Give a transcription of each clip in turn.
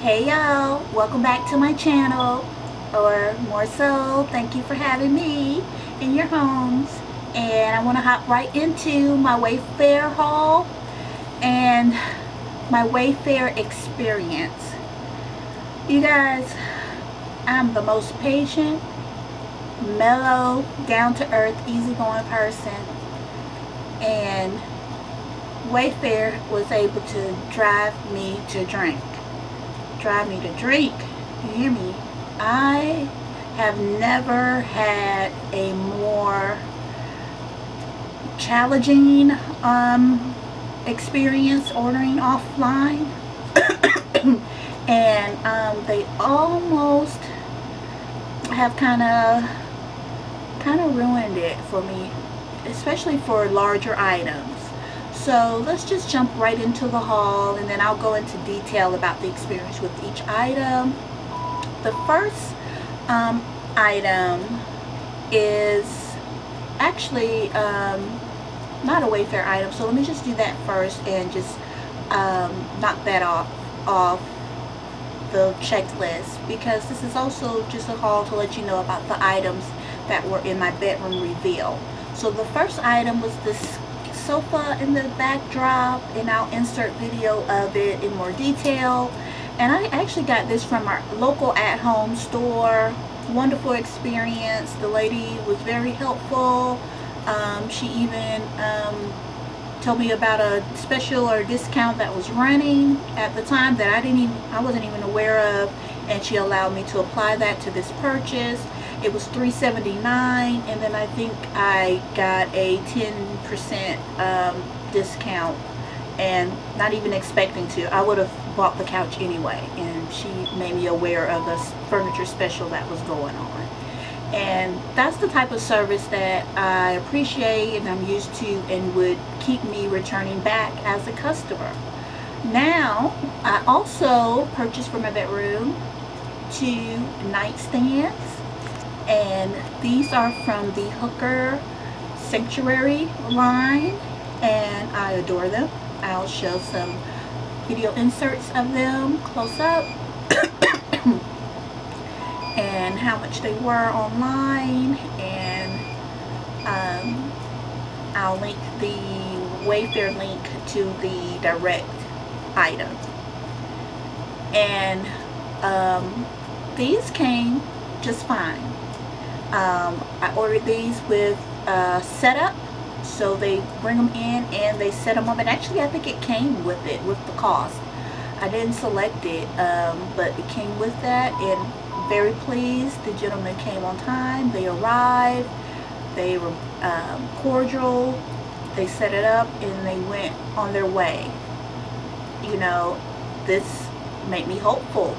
Hey y'all, welcome back to my channel, or more so, thank you for having me in your homes. And I want to hop right into my Wayfair haul and my Wayfair experience. You guys, I'm the most patient, mellow, down-to-earth, easygoing person, and Wayfair was able to drive me to drink. You hear me? I have never had a more challenging experience ordering offline. And they almost have kind of ruined it for me, especially for larger items. So let's just jump right into the haul, and then I'll go into detail about the experience with each item. The first item is actually not a Wayfair item, so let me just do that first and just knock that off the checklist, because this is also just a haul to let you know about the items that were in my bedroom reveal. So the first item was this sofa in the backdrop, and I'll insert video of it in more detail. And I actually got this from our local at-home store. Wonderful experience. The lady was very helpful. She even told me about a special or discount that was running at the time that I wasn't even aware of, and she allowed me to apply that to this purchase. It was $3.79, and then I think I got a 10% discount, and not even expecting to. I would have bought the couch anyway, and she made me aware of a furniture special that was going on. And that's the type of service that I appreciate and I'm used to, and would keep me returning back as a customer. Now, I also purchased for my bedroom 2 nightstands, and these are from the Hooker Sanctuary line, and I adore them. I'll show some video inserts of them close up and how much they were online, and I'll link the Wayfair link to the direct item. And these came just fine. I ordered these with setup, so they bring them in and they set them up, and actually I think it came with it, with the cost. I didn't select it, but it came with that, and very pleased. The gentleman came on time. They arrived. They were cordial. They set it up and they went on their way. You know, this made me hopeful,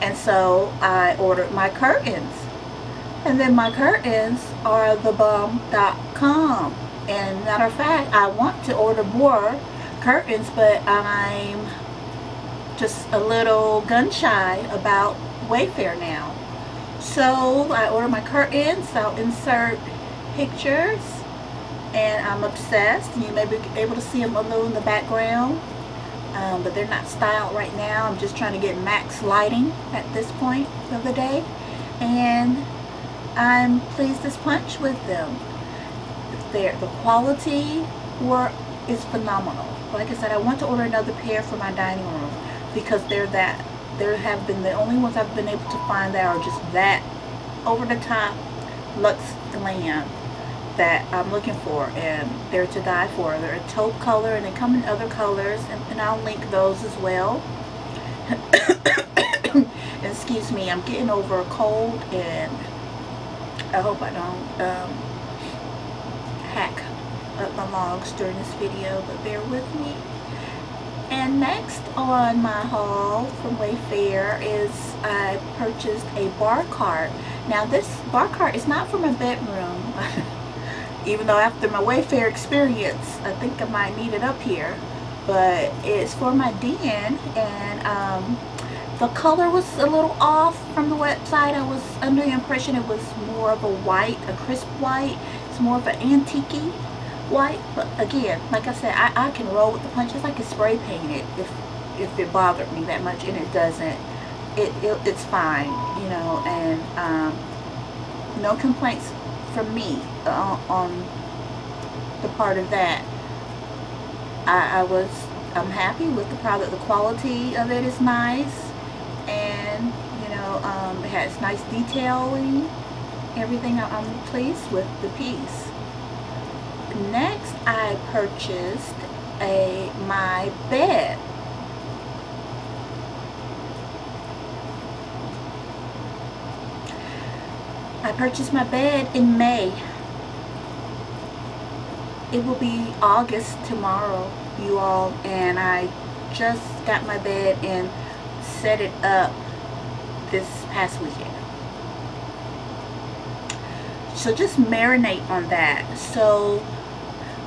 and so I ordered my curtains. And then my curtains are thebomb.com. And matter of fact, I want to order more curtains, but I'm just a little gun shy about Wayfair now. So I ordered my curtains. I'll insert pictures, and I'm obsessed. You may be able to see them a little in the background, but they're not styled right now. I'm just trying to get max lighting at this point of the day, and I'm pleased as punch with them. The quality is phenomenal. Like I said, I want to order another pair for my dining room, because there have been the only ones I've been able to find that are just that over the top luxe glam that I'm looking for, and they're to die for. They're a taupe color, and they come in other colors, and I'll link those as well. Excuse me, I'm getting over a cold, and I hope I don't hack up my logs during this video, but bear with me. And next on my haul from Wayfair is I purchased a bar cart. Now this bar cart is not for my bedroom, even though after my Wayfair experience I think I might need it up here, but it's for my den. And the color was a little off from the website. I was under the impression it was more of a white, a crisp white. It's more of an antique-y white, but again, like I said, I can roll with the punches. I can spray paint it if it bothered me that much, and it doesn't. it's fine, you know, and no complaints from me on the part of that. I'm happy with the product. The quality of it is nice, and you know, it has nice detailing. Everything, I'm pleased with the piece. Next, I purchased my bed. I purchased my bed in May. It will be August tomorrow, you all, and I just got my bed and set it up this past weekend. So just marinate on that. So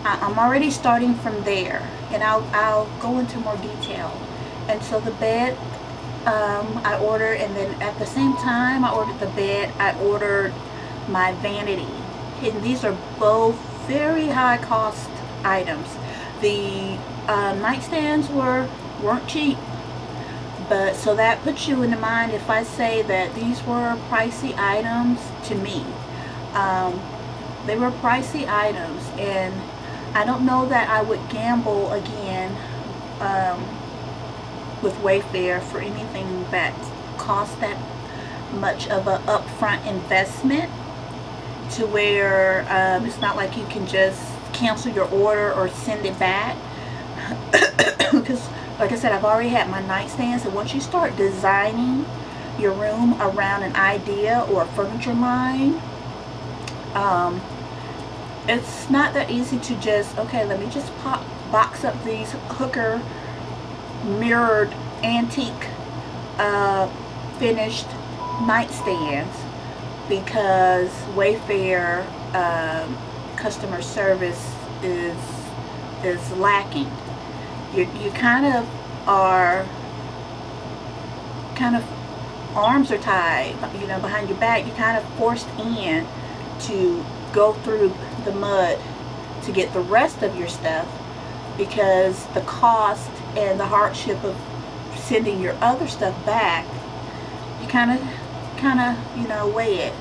I'm already starting from there, and I'll go into more detail. And so the bed, I ordered, and then at the same time I ordered the bed, I ordered my vanity. And these are both very high cost items. The nightstands weren't cheap, but so that puts you in the mind if I say that these were pricey items to me. Um, they were pricey items, and I don't know that I would gamble again with Wayfair for anything that costs that much of an upfront investment, to where it's not like you can just cancel your order or send it back. Because like I said, I've already had my nightstands, and once you start designing your room around an idea or a furniture line, it's not that easy to just, okay, let me just box up these hooker mirrored antique finished nightstands, because Wayfair customer service is lacking. You kind of are arms are tied, you know, behind your back. You're kind of forced in to go through the mud to get the rest of your stuff, because the cost and the hardship of sending your other stuff back, you kind of you know, weigh it.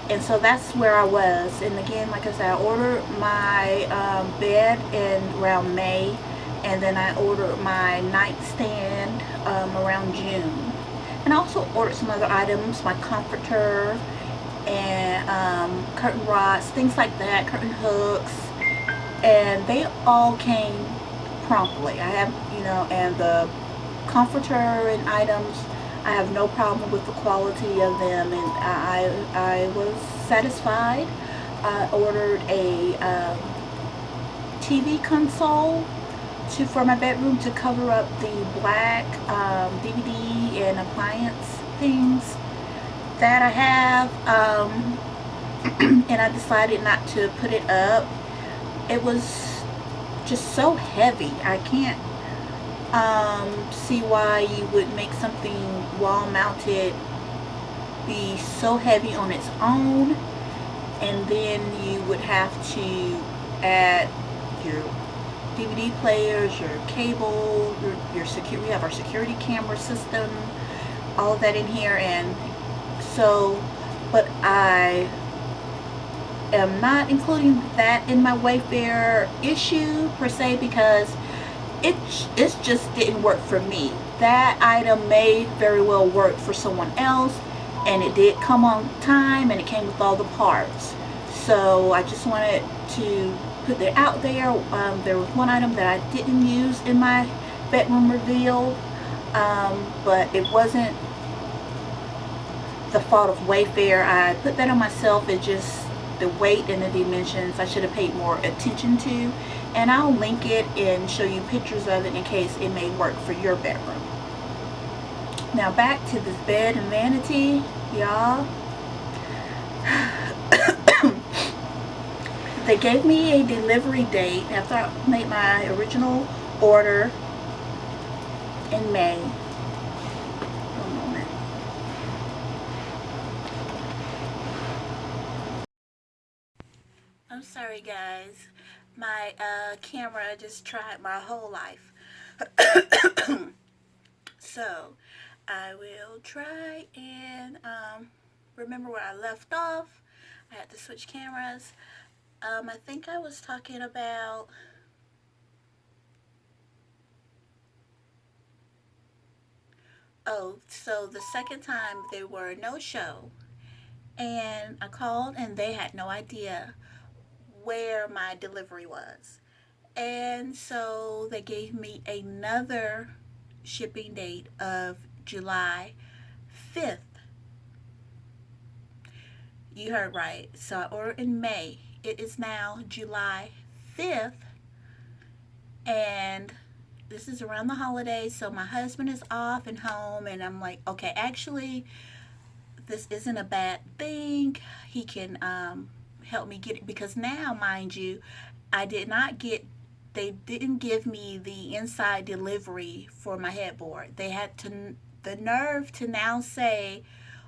And so that's where I was. And again, like I said, I ordered my bed in around May, and then I ordered my nightstand around June. And I also ordered some other items, my comforter and curtain rods, things like that, curtain hooks, and they all came promptly. I have, you know, and the comforter and items, I have no problem with the quality of them, and I was satisfied. I ordered a TV console for my bedroom to cover up the black DVD and appliance things that I have, and I decided not to put it up. It was just so heavy. I can't see why you would make something wall mounted be so heavy on its own, and then you would have to add your DVD players, your cable, your security. We have our security camera system, all of that in here. And so, but I am not including that in my Wayfair issue per se, because it just didn't work for me. That item may very well work for someone else, and it did come on time, and it came with all the parts. So I just wanted to put that out there. There was one item that I didn't use in my bedroom reveal, but it wasn't the fault of Wayfair. I put that on myself. It just, the weight and the dimensions, I should have paid more attention to, and I'll link it and show you pictures of it in case it may work for your bedroom. Now back to this bed and vanity, y'all. They gave me a delivery date after I made my original order in May. One moment. I'm sorry guys, my camera just tried my whole life. So I will try and remember where I left off. I had to switch cameras. I think I was talking about. Oh, so the second time they were no show, and I called and they had no idea where my delivery was. And so they gave me another shipping date of July 5th. You heard right. So I ordered in May. It is now July 5th, and this is around the holidays. So my husband is off and home, and I'm like, okay, actually, this isn't a bad thing. He can help me get it because now, mind you, I did not get. They didn't give me the inside delivery for my headboard. They had to the nerve to now say,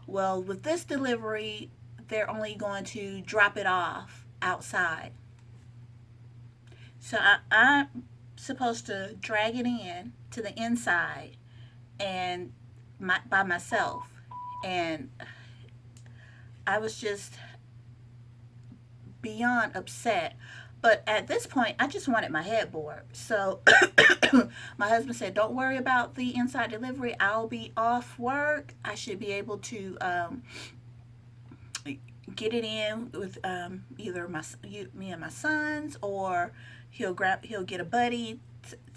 well, with this delivery, they're only going to drop it off outside. So I'm supposed to drag it in to the inside and by myself. And I was just beyond upset. But at this point, I just wanted my headboard. So my husband said, don't worry about the inside delivery. I'll be off work. I should be able to get it in with either me and my sons, or he'll get a buddy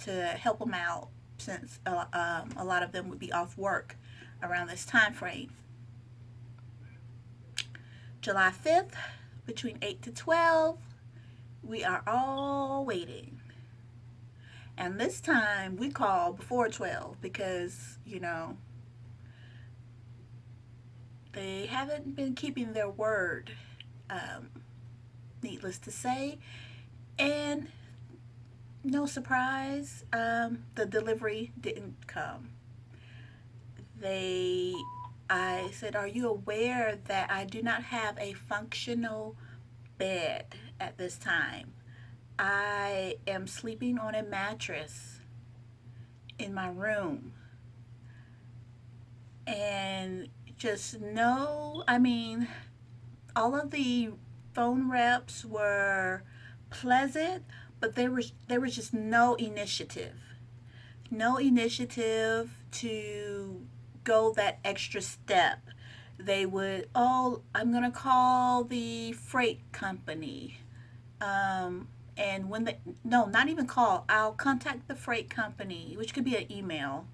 to help him out since a lot of them would be off work around this time frame. July 5th, between 8 to 12, we are all waiting. And this time we call before 12 because, they haven't been keeping their word, um, needless to say. And no surprise, the delivery didn't come. They, I said, are you aware that I do not have a functional bed at this time? I am sleeping on a mattress in my room. And just no, I mean, all of the phone reps were pleasant, but there was just no initiative. No initiative to go that extra step. They would, oh, I'm going to call the freight company. And when they, no, not even call, I'll contact the freight company, which could be an email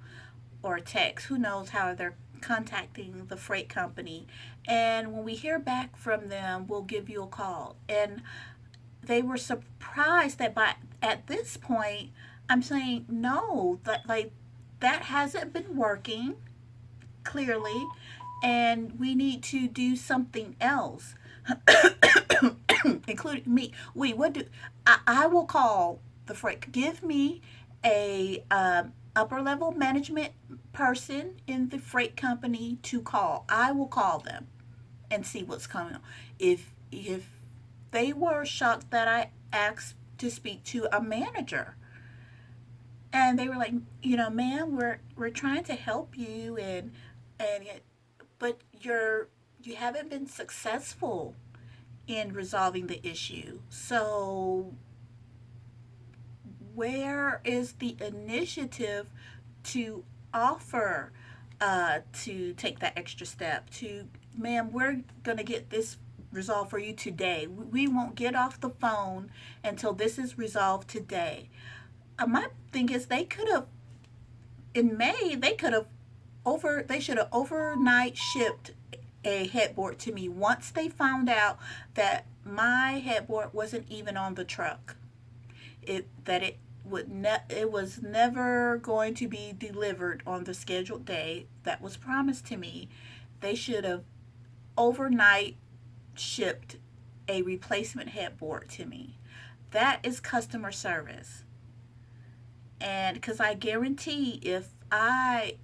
or a text. Who knows how they're contacting the freight company. And when we hear back from them, we'll give you a call. And they were surprised that by at this point, I'm saying no, that like that hasn't been working clearly, and we need to do something else, including me. We what do I will call the freight. Give me a upper level management person in the freight company to call. I will call them and see what's coming on. If they were shocked that I asked to speak to a manager, and they were like, ma'am, we're trying to help you, and yet, but you haven't been successful in resolving the issue. So where is the initiative to offer to take that extra step to, ma'am, we're going to get this resolved for you today. We won't get off the phone until this is resolved today. My thing is, they could have, in May, they should have overnight shipped a headboard to me once they found out that my headboard wasn't even on the truck. It was never going to be delivered on the scheduled day that was promised to me. They should have overnight shipped a replacement headboard to me. That is customer service. And because I guarantee, if I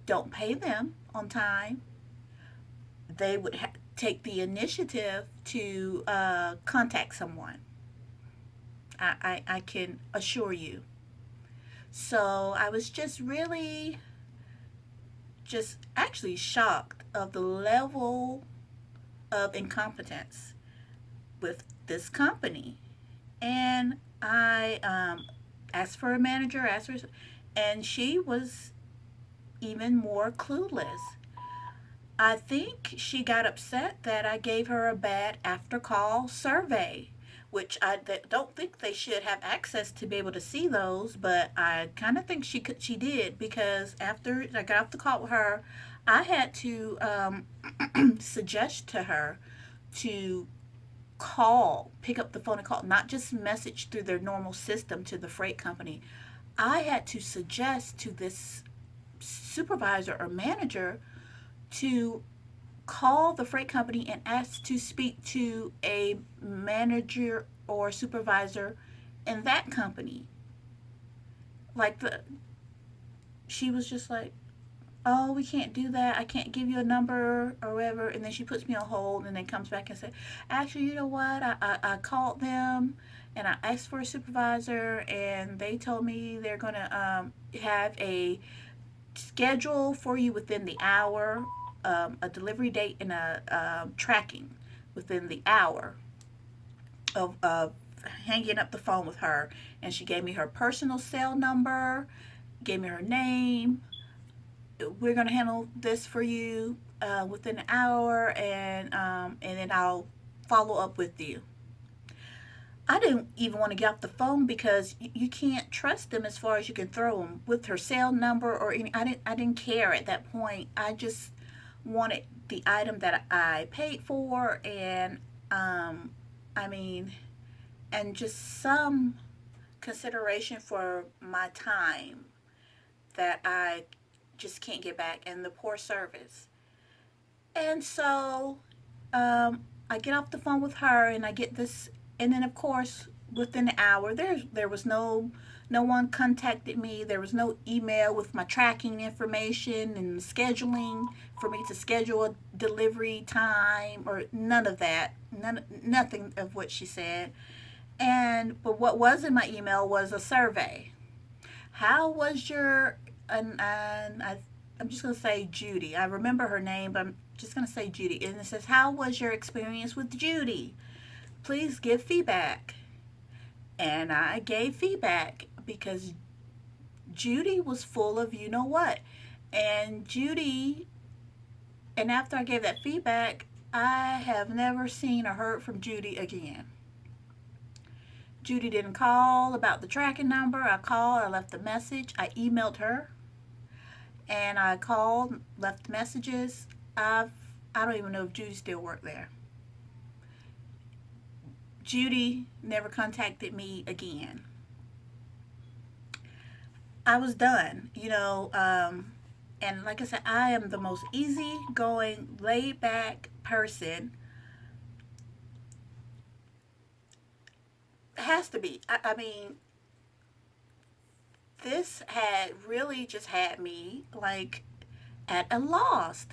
don't pay them on time, they would take the initiative to contact someone. I can assure you. So I was just really just actually shocked of the level of incompetence with this company. And I asked for a manager, and she was even more clueless. I think she got upset that I gave her a bad after call survey, which I don't think they should have access to be able to see those, but I kind of think she did, because after I got off the call with her, I had to suggest to her to pick up the phone and call, not just message through their normal system to the freight company. I had to suggest to this supervisor or manager to call the freight company and ask to speak to a manager or supervisor in that company. Like she was just like, "Oh, we can't do that. I can't give you a number or whatever." And then she puts me on hold and then comes back and said, "Actually, you know what? I called them and I asked for a supervisor, and they told me they're going to have a schedule for you within the hour, a delivery date and a tracking within the hour of hanging up the phone with her." And she gave me her personal cell number, gave me her name. "We're going to handle this for you within an hour, and then I'll follow up with you." I didn't even want to get off the phone because you can't trust them as far as you can throw them with her cell number or any. I didn't care at that point. I just wanted the item that I paid for, and I mean, and just some consideration for my time that I just can't get back, and the poor service. And so I get off the phone with her, and I get this, and then of course within an hour there was no one contacted me. There was no email with my tracking information and scheduling for me to schedule a delivery time or none of that. Nothing of what she said. But what was in my email was a survey. How was your I'm just gonna say Judy. I remember her name, but I'm just gonna say Judy. And it says, "How was your experience with Judy? Please give feedback." And I gave feedback because Judy was full of you know what. And after I gave that feedback, I have never seen or heard from Judy again. Judy didn't call about the tracking number. I called, I left a message, I emailed her, and I called, left messages. I don't even know if Judy still worked there. Judy never contacted me again. I was done, and like I said, I am the most easygoing, laid back person. It has to be. I mean, this had really just had me like at a loss.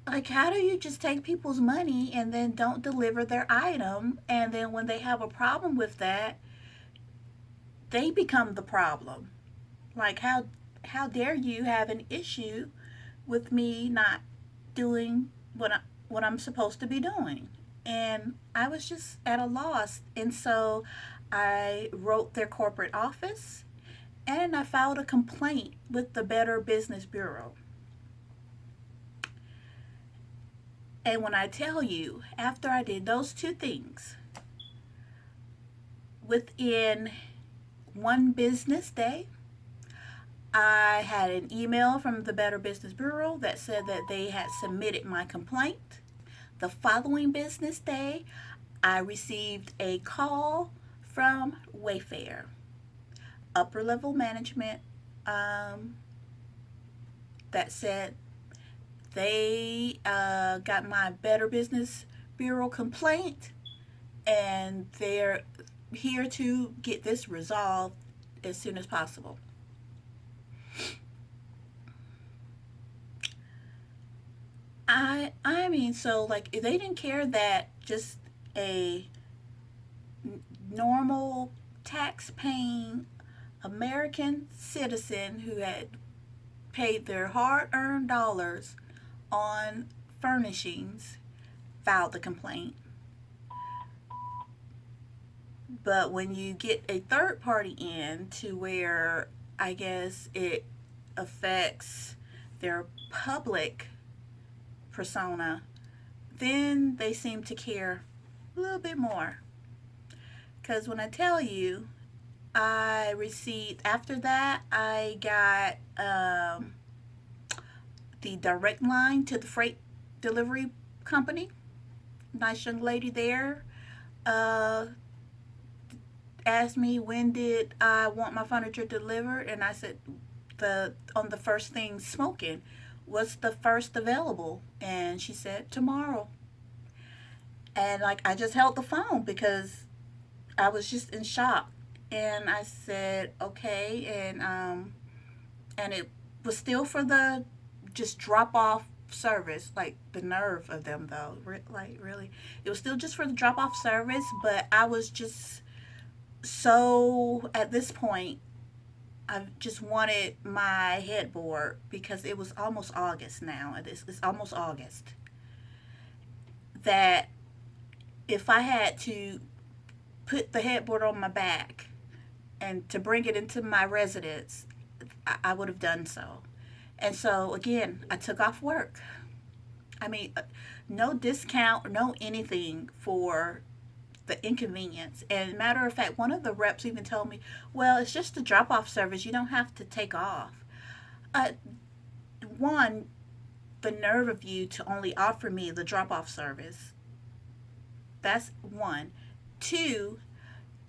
Like, how do you just take people's money and then don't deliver their item? And then when they have a problem with that, they become the problem. Like, how dare you have an issue with me not doing what I'm supposed to be doing? And I was just at a loss. And so I wrote their corporate office and I filed a complaint with the Better Business Bureau. And when I tell you, after I did those two things, within one business day, I had an email from the Better Business Bureau that said that they had submitted my complaint. The following business day, I received a call from Wayfair, upper level management, that said they got my Better Business Bureau complaint and they're here to get this resolved as soon as possible. I mean, so like if they didn't care that just a normal tax paying American citizen who had paid their hard-earned dollars on furnishings, filed the complaint. But when you get a third party in to where I guess it affects their public persona, then they seem to care a little bit more. Because when I tell you, I received, after that, I got the direct line to the freight delivery company. Nice young lady there uh, asked me when did I want my furniture delivered, and I said the on the first thing smoking. What's the first available? And she said tomorrow. And like I just held the phone because I was just in shock. And I said okay, and it was still for the just drop off service. Like the nerve of them though, like really, it was still just for the drop off service. But I was just so at this point I just wanted my headboard because it was almost August now. It's almost August. That if I had to put the headboard on my back and to bring it into my residence, I would have done so. And so again, I took off work. I mean, no discount, no anything for the inconvenience. And matter of fact, one of the reps even told me, "Well, it's just a drop off service. You don't have to take off." Uh, One, the nerve of you to only offer me the drop off service. That's one. Two,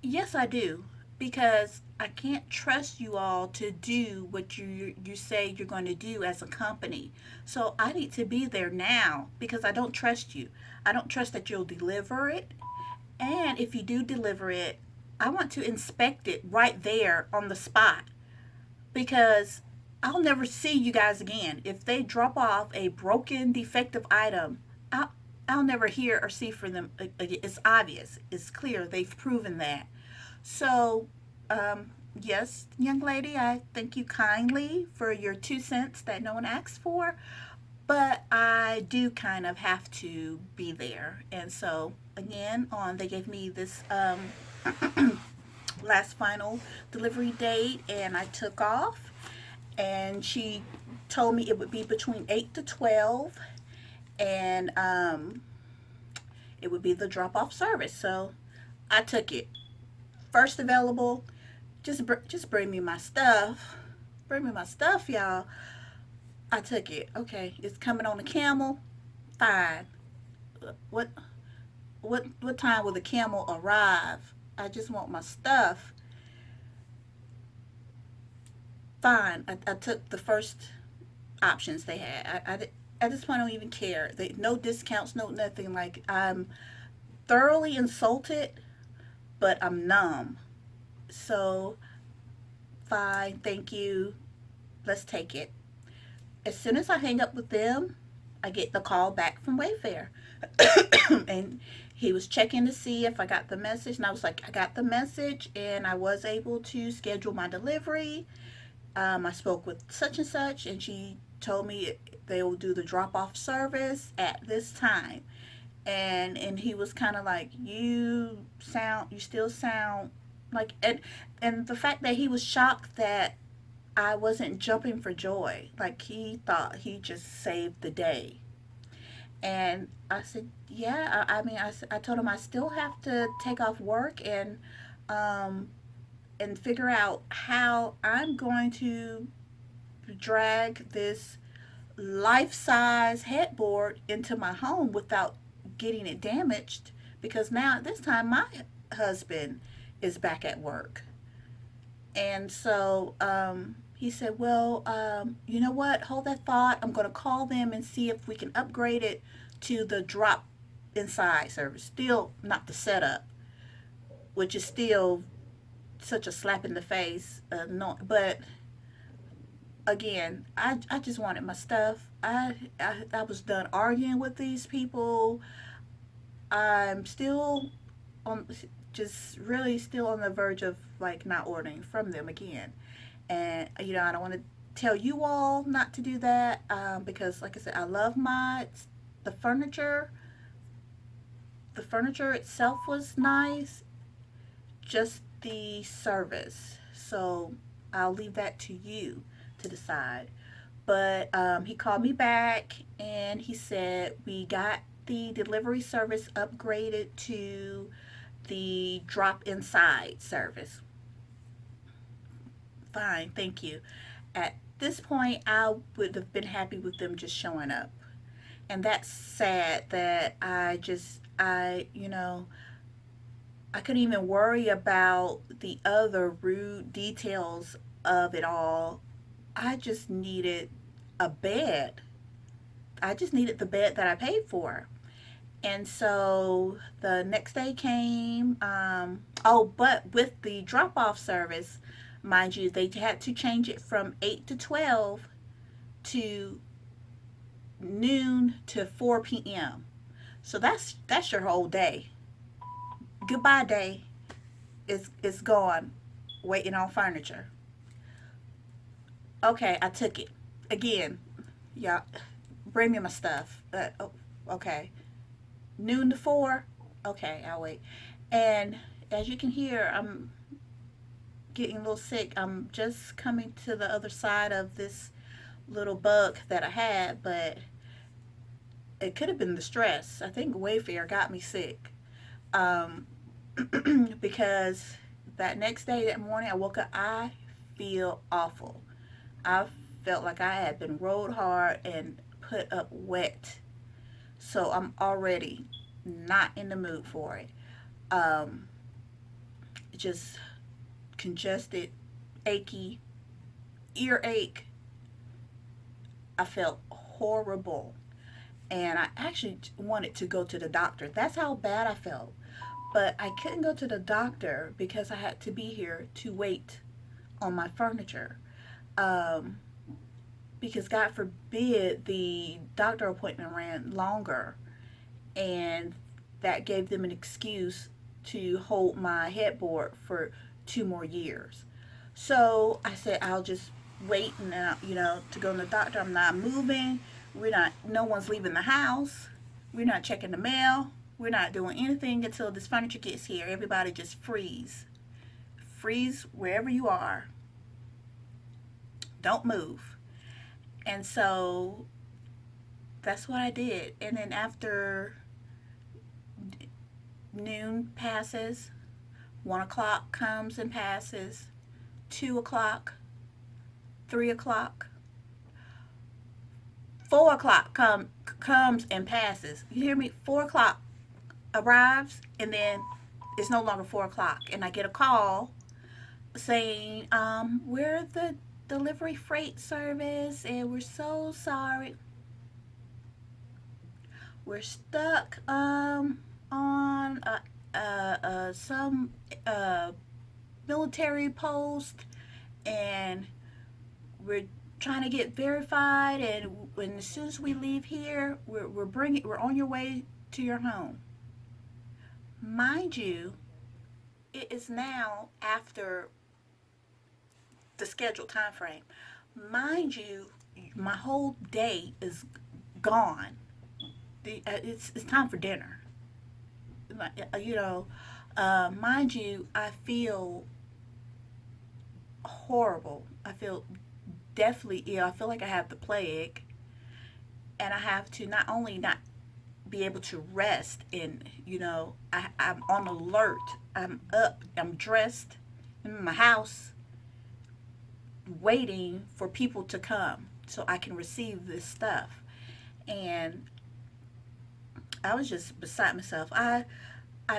yes, I do. Because I can't trust you all to do what you say you're going to do as a company. So I need to be there now because I don't trust you. I don't trust that you'll deliver it. And if you do deliver it, I want to inspect it right there on the spot because I'll never see you guys again. If they drop off a broken, defective item, I'll never hear or see from them. It's obvious. It's clear. They've proven that. So, yes, young lady, I thank you kindly for your 2 cents that no one asked for, but I do kind of have to be there. And so, again, they gave me this last final delivery date, and I took off, and she told me it would be between 8 to 12, and it would be the drop off service. So, I took it. First available, just bring me my stuff. Bring me my stuff, y'all. I took it. Okay, it's coming on a camel. Fine. What what time will the camel arrive? I just want my stuff. Fine. I took the first options they had. At this point, I don't even care. No discounts, no nothing. Like I'm thoroughly insulted, but I'm numb. So fine, thank you. Let's take it. As soon as I hang up with them, I get the call back from Wayfair. And he was checking to see if I got the message. And I was like, I got the message and I was able to schedule my delivery. I spoke with such and such, and she told me they will do the drop off service at this time. And he was kind of like, you still sound like, and the fact that he was shocked that I wasn't jumping for joy, like he thought he just saved the day. And I said, yeah, I mean, I told him I still have to take off work um and figure out how I'm going to drag this life-size headboard into my home without getting it damaged, because now at this time my husband is back at work. And so he said, well, you know what, hold that thought, I'm going to call them and see if we can upgrade it to the drop inside service. Still not the setup, which is still such a slap in the face. No, but again, I just wanted my stuff. I was done arguing with these people. I'm still on, just really still on the verge of like not ordering from them again. And I don't want to tell you all not to do that, because like I said, I love the furniture. The furniture itself was nice, just the service. So I'll leave that to you to decide. But he called me back and he said we got the delivery service upgraded to the drop inside service. Fine, thank you. At this point, I would have been happy with them just showing up. And that's sad that I couldn't even worry about the other rude details of it all. I just needed a bed. I just needed the bed that I paid for. And so the next day came. Oh, but with the drop off service, mind you, they had to change it from 8 to 12 to noon to 4 p.m. So that's your whole day. Goodbye day is gone waiting on furniture. Okay, I took it. Again, y'all, bring me my stuff. Oh, okay. Noon to 4. Okay, I'll wait. And as you can hear, I'm getting a little sick. I'm just coming to the other side of this little bug that I had, but it could have been the stress. I think Wayfair got me sick. Um, because that next day, that morning, I woke up, I feel awful. I felt like I had been rode hard and put up wet. So I'm already not in the mood for it. Um, just congested, achy, earache. I felt horrible. And I actually wanted to go to the doctor. That's how bad I felt. But I couldn't go to the doctor because I had to be here to wait on my furniture. Um, because God forbid the doctor appointment ran longer, and that gave them an excuse to hold my headboard for 2 more years. So I said I'll just wait and to go to the doctor. I'm not moving. We're not. No one's leaving the house. We're not checking the mail. We're not doing anything until this furniture gets here. Everybody just freeze. Freeze wherever you are. Don't move. And so that's what I did. And then after noon passes, 1 o'clock comes and passes, 2 o'clock, 3 o'clock, 4 o'clock comes and passes. You hear me? 4 o'clock arrives, and then it's no longer 4 o'clock, and I get a call saying, "We're the delivery freight service, and we're so sorry. We're stuck on some military post, and we're trying to get verified. And when as soon as we leave here, we're on your way to your home." Mind you, it is now after the scheduled time frame. Mind you, my whole day is gone. It's time for dinner. You know, mind you, I feel horrible. I feel deathly ill. I feel like I have the plague, and I have to not only not be able to rest, and I'm on alert. I'm up. I'm dressed. I'm in my house, waiting for people to come so I can receive this stuff. And I was just beside myself. I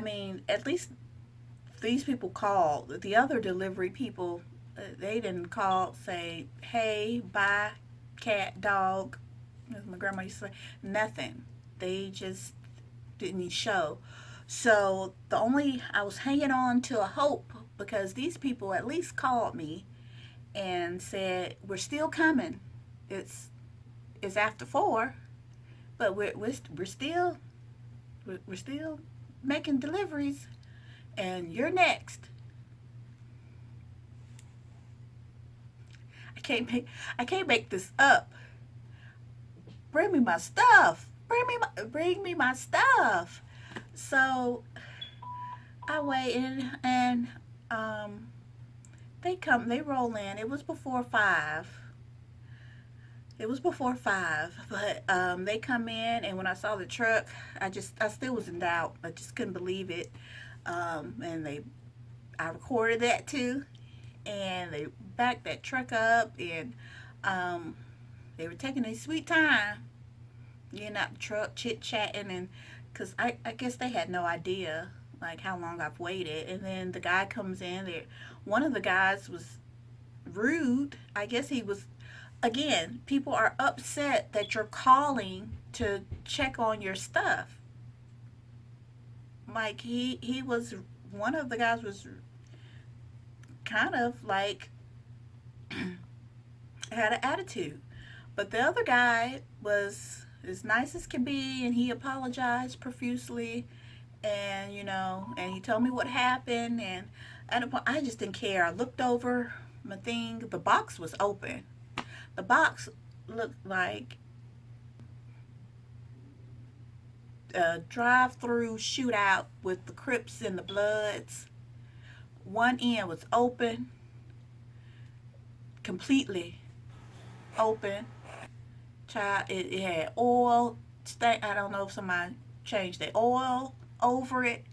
mean, at least these people called. The other delivery people, they didn't call, say, "Hey, bye, cat, dog," as my grandma used to say. Nothing. They just didn't show. So I was hanging on to a hope, because these people at least called me and said, "We're still coming. It's it's after 4, but we're still making deliveries, and you're next." I can't make this up. Bring me my stuff. Bring me my stuff. So I wait and um they roll in. It was before 5. It was before 5, but they come in, and when I saw the truck, I still was in doubt. I just couldn't believe it. And I recorded that too, and they backed that truck up, and um, they were taking a sweet time getting out the truck, chit chatting, and because I guess they had no idea like how long I've waited. And then the guy comes in there. One of the guys was rude. I guess he was, again, people are upset that you're calling to check on your stuff. Like he was, one of the guys was kind of like had an attitude. But the other guy was as nice as can be, and he apologized profusely, and and he told me what happened, and at a point I just didn't care. I looked over my thing. The box was open. The box looked like a drive-through shootout with the Crips and the Bloods. One end was open, completely open. Child, it had oil stain. I don't know if somebody changed the oil over it.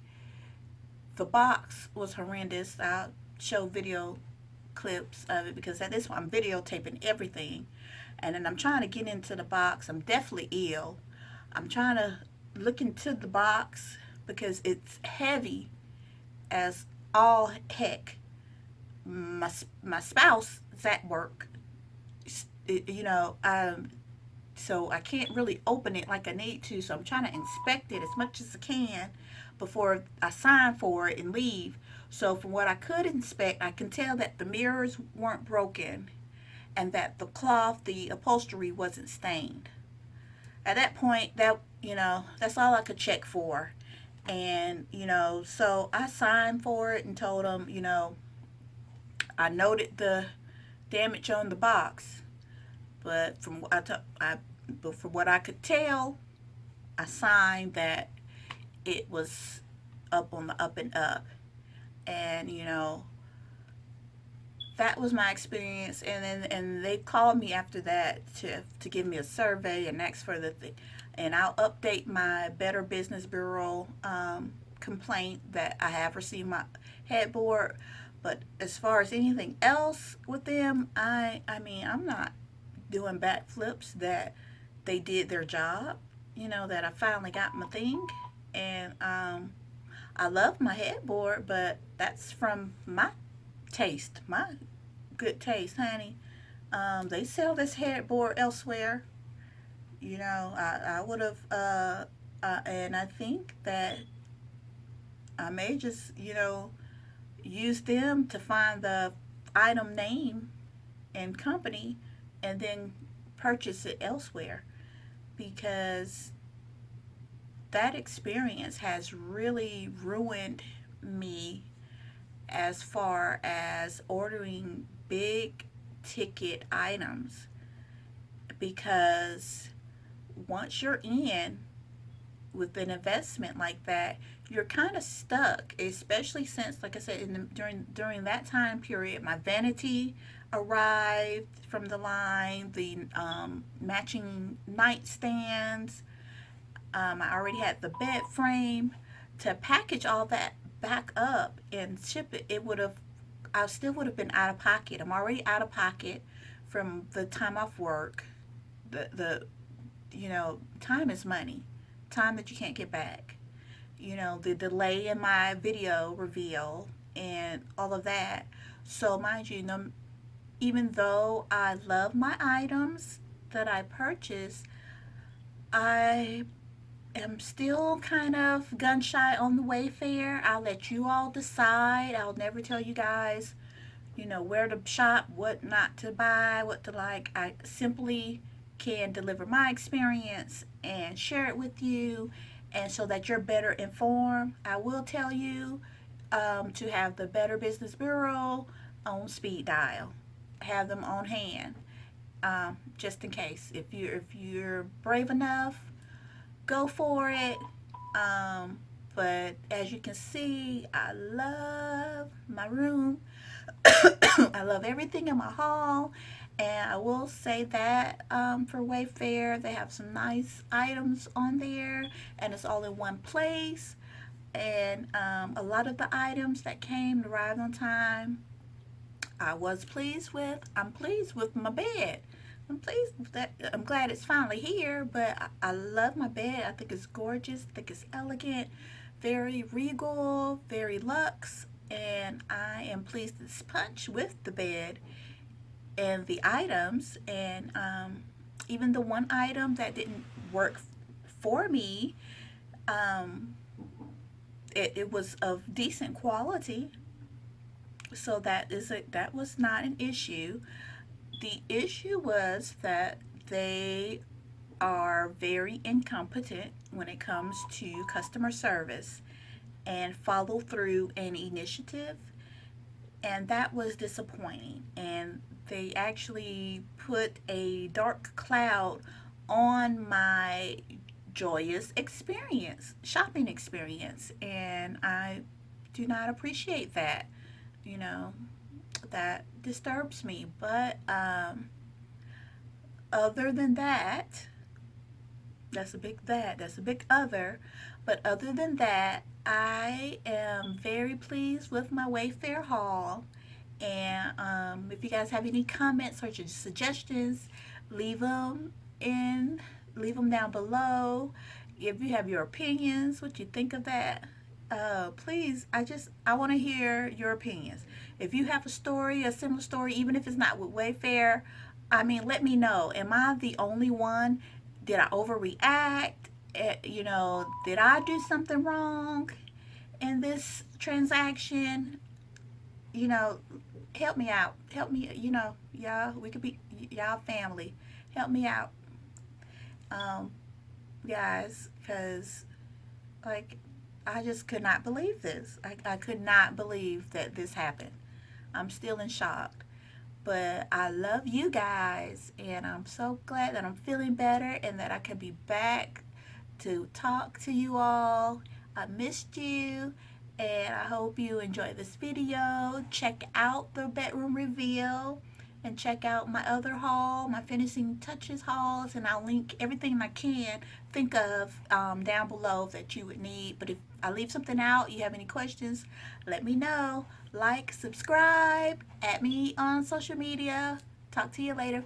The box was horrendous. I'll show video clips of it because at this point I'm videotaping everything. And then I'm trying to get into the box. I'm definitely ill. I'm trying to look into the box because it's heavy as all heck. My spouse is at work. So I can't really open it like I need to. So I'm trying to inspect it as much as I can before I sign for it and leave. So from what I could inspect, I can tell that the mirrors weren't broken and that the cloth, the upholstery wasn't stained. At that point, that's all I could check for. And, so I signed for it and told them, I noted the damage on the box. But from what I could tell, I signed that it was up on the up and up. And, that was my experience. And they called me after that to give me a survey and ask for the thing. And I'll update my Better Business Bureau complaint that I have received my headboard. But as far as anything else with them, I mean, I'm not doing backflips. That they did their job. That I finally got my thing, and I love my headboard, but that's from my taste, my good taste, honey. They sell this headboard elsewhere. I would have, and I think that I may just, use them to find the item name and company and then purchase it elsewhere because that experience has really ruined me as far as ordering big ticket items because once you're in with an investment like that, you're kind of stuck, especially since, like I said, during that time period, my vanity arrived from the line, the matching nightstands. I already had the bed frame. To package all that back up and ship it, I still would have been out of pocket. I'm already out of pocket from the time off work. Time is money, time that you can't get back. The delay in my video reveal and all of that. So mind you, even though I love my items that I purchase, I am still kind of gun shy on the Wayfair. I'll let you all decide. I'll never tell you guys, where to shop, what not to buy, what to like. I simply can deliver my experience and share it with you, and so that you're better informed. I will tell you to have the Better Business Bureau on speed dial. have them on hand, just in case. If you're brave enough, go for it. Um, but as you can see, I love my room. I love everything in my haul. And I will say that for Wayfair, they have some nice items on there, and it's all in one place. And a lot of the items that came arrived on time. I was pleased with. I'm pleased with my bed. I'm pleased with that. I'm glad it's finally here, but I love my bed. I think it's gorgeous. I think it's elegant, very regal, very luxe, and I am pleased to punch with the bed and the items. And even the one item that didn't work for me, um, it was of decent quality, so that was not an issue. The issue was that they are very incompetent when it comes to customer service and follow through and initiative, and that was disappointing. And they actually put a dark cloud on my joyous experience, shopping experience, and I do not appreciate that. You know, that disturbs me. But other than that, that's a big other. But other than that, I am very pleased with my Wayfair haul. And if you guys have any comments or suggestions, leave them in, leave them down below. If you have your opinions, what you think of that, please, I want to hear your opinions. If you have a story, a similar story, even if it's not with Wayfair, I mean, let me know. Am I the only one? Did I overreact? Did I do something wrong in this transaction? You know, help me out. Help me, y'all, we could be y'all family. Help me out, um, guys, because, like, I just could not believe this. I could not believe that this happened. I'm still in shock. But I love you guys, and I'm so glad that I'm feeling better and that I can be back to talk to you all. I missed you, and I hope you enjoyed this video. Check out the bedroom reveal and check out my other haul, my finishing touches hauls, and I'll link everything I can think of down below that you would need. But if I leave something out, you have any questions, let me know. Like, subscribe, add me on social media. Talk to you later.